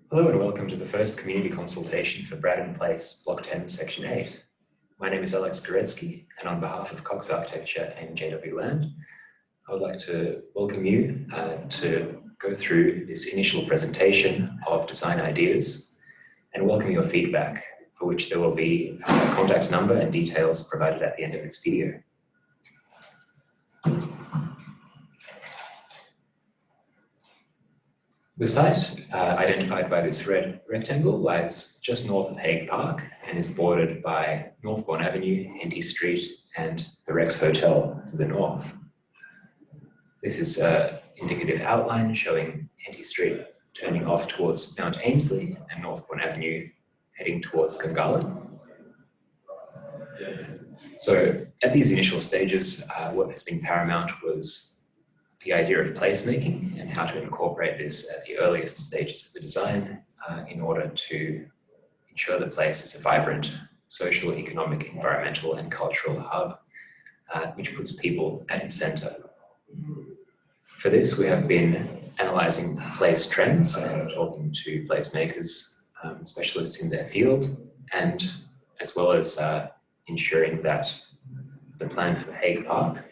Hello and welcome to the first community consultation for Braddon Place, Block 10, Section 8. My name is Alex Goretsky, and on behalf of Cox Architecture and JW Land, I would like to welcome you to go through this initial presentation of design ideas and welcome your feedback, for which there will be a contact number and details provided at the end of this video. The site, identified by this red rectangle, lies just north of Hague Park and is bordered by Northbourne Avenue, Henty Street, and the Rex Hotel to the north. This is an indicative outline showing Henty Street turning off towards Mount Ainslie and Northbourne Avenue heading towards Gungahlin. So at these initial stages, what has been paramount was the idea of placemaking and how to incorporate this at the earliest stages of the design in order to ensure the place is a vibrant social, economic, environmental and cultural hub which puts people at its centre. For this, we have been analysing place trends and talking to placemakers, specialists in their field, and as well as ensuring that the plan for Hague Park,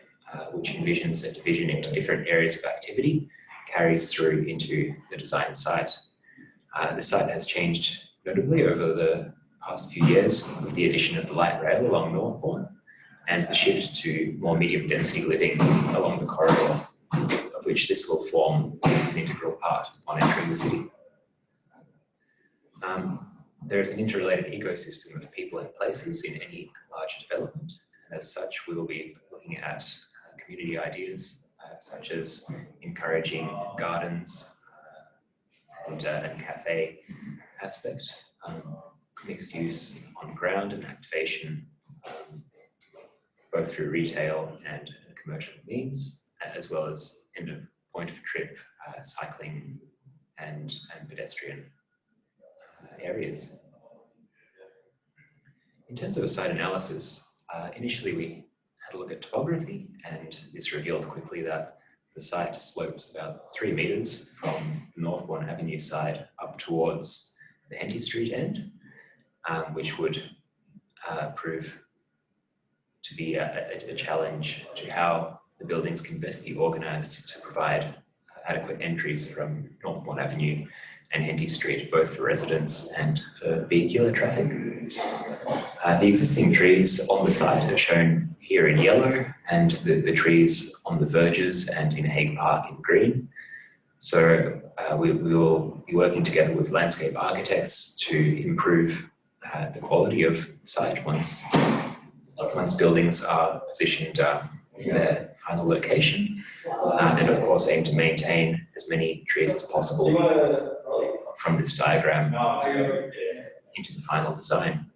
which envisions a division into different areas of activity, carries through into the design site. The site has changed notably over the past few years with the addition of the light rail along Northbourne and the shift to more medium density living along the corridor, of which this will form an integral part on entering the city. There is an interrelated ecosystem of people and places in any large development, and as such we will be looking at community ideas such as encouraging gardens and cafe aspect, mixed use on ground and activation, both through retail and commercial means, as well as end of point of trip cycling and pedestrian areas. In terms of a site analysis, initially we had a look at topography, and this revealed quickly that the site slopes about 3 meters from the Northbourne Avenue side up towards the Henty Street end, which would prove to be a challenge to how the buildings can best be organised to provide adequate entries from Northbourne Avenue and Henty Street, both for residents and for vehicular traffic. The existing trees on the site are shown here in yellow, and the trees on the verges and in Hague Park in green. So we will be working together with landscape architects to improve the quality of the site once buildings are positioned in their final location, and of course aim to maintain as many trees as possible from this diagram into the final design.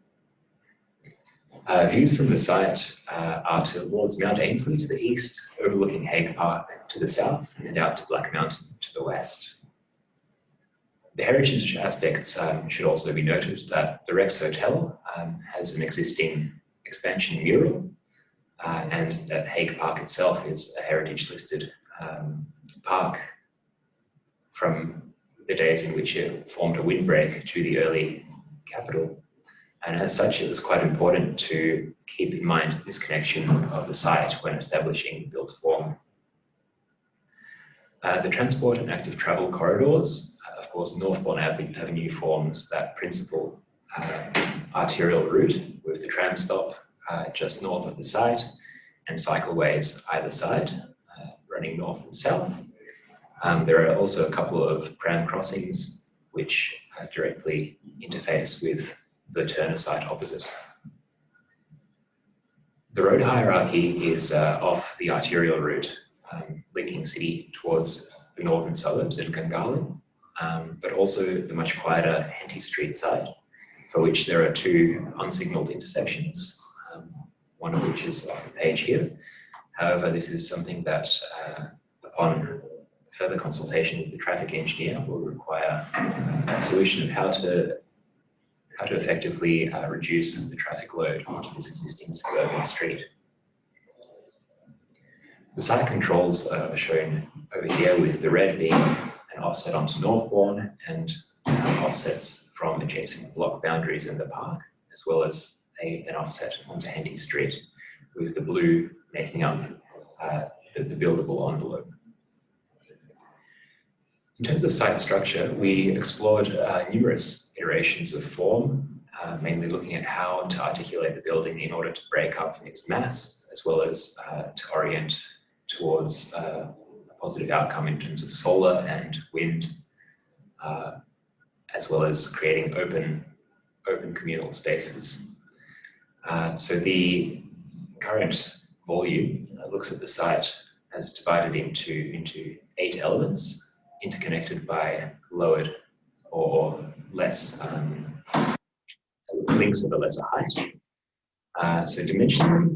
Views from the site are towards Mount Ainslie to the east, overlooking Hague Park to the south, and out to Black Mountain to the west. The heritage aspects should also be noted that the Rex Hotel has an existing expansion mural, and that Hague Park itself is a heritage listed park from the days in which it formed a windbreak to the early capital. And as such, it was quite important to keep in mind this connection of the site when establishing built form. The transport and active travel corridors, of course, Northbourne Avenue forms that principal arterial route with the tram stop just north of the site and cycleways either side, running north and south. There are also a couple of pram crossings which directly interface with the Turner site opposite. The road hierarchy is off the arterial route, linking city towards the northern suburbs and Gungahlin, but also the much quieter Henty Street side, for which there are 2 unsignalled intersections, one of which is off the page here. However, this is something that, upon further consultation with the traffic engineer, will require a solution of how to effectively reduce the traffic load onto this existing suburban street. The site controls are shown over here, with the red being an offset onto Northbourne and offsets from adjacent block boundaries in the park, as well as an offset onto Henty Street, with the blue making up the buildable envelope. In terms of site structure, we explored numerous iterations of form, mainly looking at how to articulate the building in order to break up its mass, as well as to orient towards a positive outcome in terms of solar and wind, as well as creating open communal spaces. So the current volume looks at the site as divided into 8 elements, interconnected by lowered or less links of a lesser height. So dimensionally,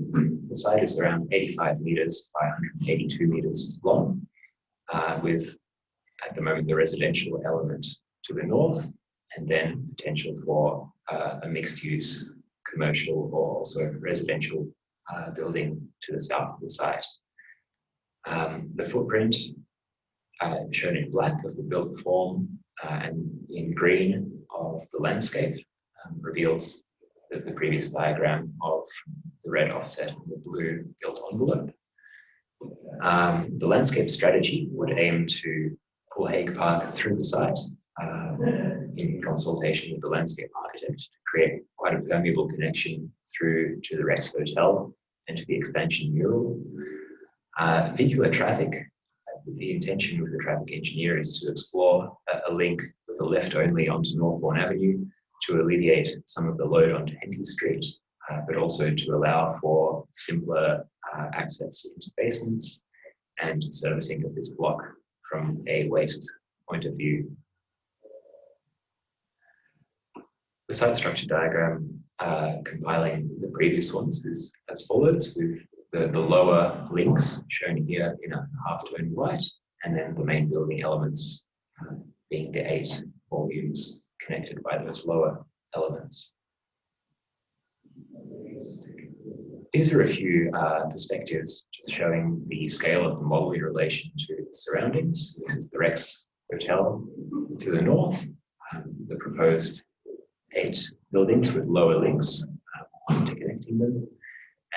the site is around 85 meters by 182 meters long, with at the moment the residential element to the north, and then potential for a mixed-use commercial or also residential building to the south of the site. The footprint shown in black of the built form and in green of the landscape reveals the previous diagram of the red offset and the blue built envelope. The landscape strategy would aim to pull Hague Park through the site in consultation with the landscape architect to create quite a permeable connection through to the Rex Hotel and to the expansion mural. Vehicular traffic, the intention with the traffic engineer is to explore a link with a left only onto Northbourne Avenue to alleviate some of the load onto Henty Street, but also to allow for simpler access into basements and servicing of this block from a waste point of view. The site structure diagram compiling the previous ones is as follows, with the lower links shown here in a half-tone white, and then the main building elements being the 8 volumes connected by those lower elements. These are a few perspectives just showing the scale of the model in relation to its surroundings. This is the Rex Hotel to the north, the proposed 8 buildings with lower links interconnecting them,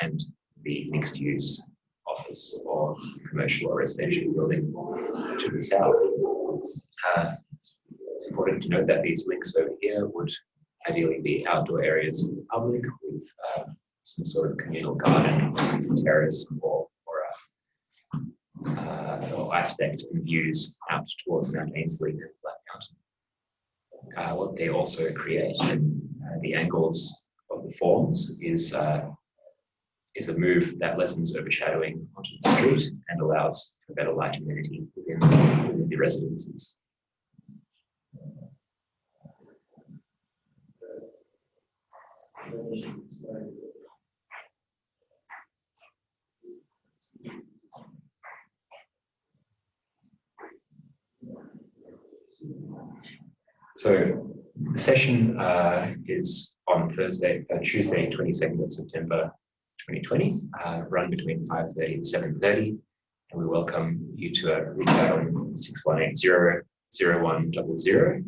and the mixed-use office or commercial or residential building to the south. It's important to note that these links over here would ideally be outdoor areas for the public with some sort of communal garden, terrace, or aspect and views out towards Mount Ainslie and Black Mountain. What they also create, the angles of the forms, is a move that lessens overshadowing onto the street and allows for better light amenity within the residences. So the session is on Tuesday, 22nd of September 2020, run between 5:30 and 7:30, and we welcome you to reach out on 6180-0100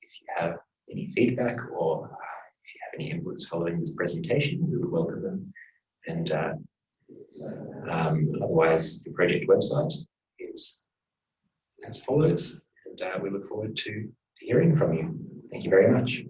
if you have any feedback or if you have any inputs following this presentation. We would welcome them. And otherwise, the project website is as follows, and we look forward to hearing from you. Thank you very much.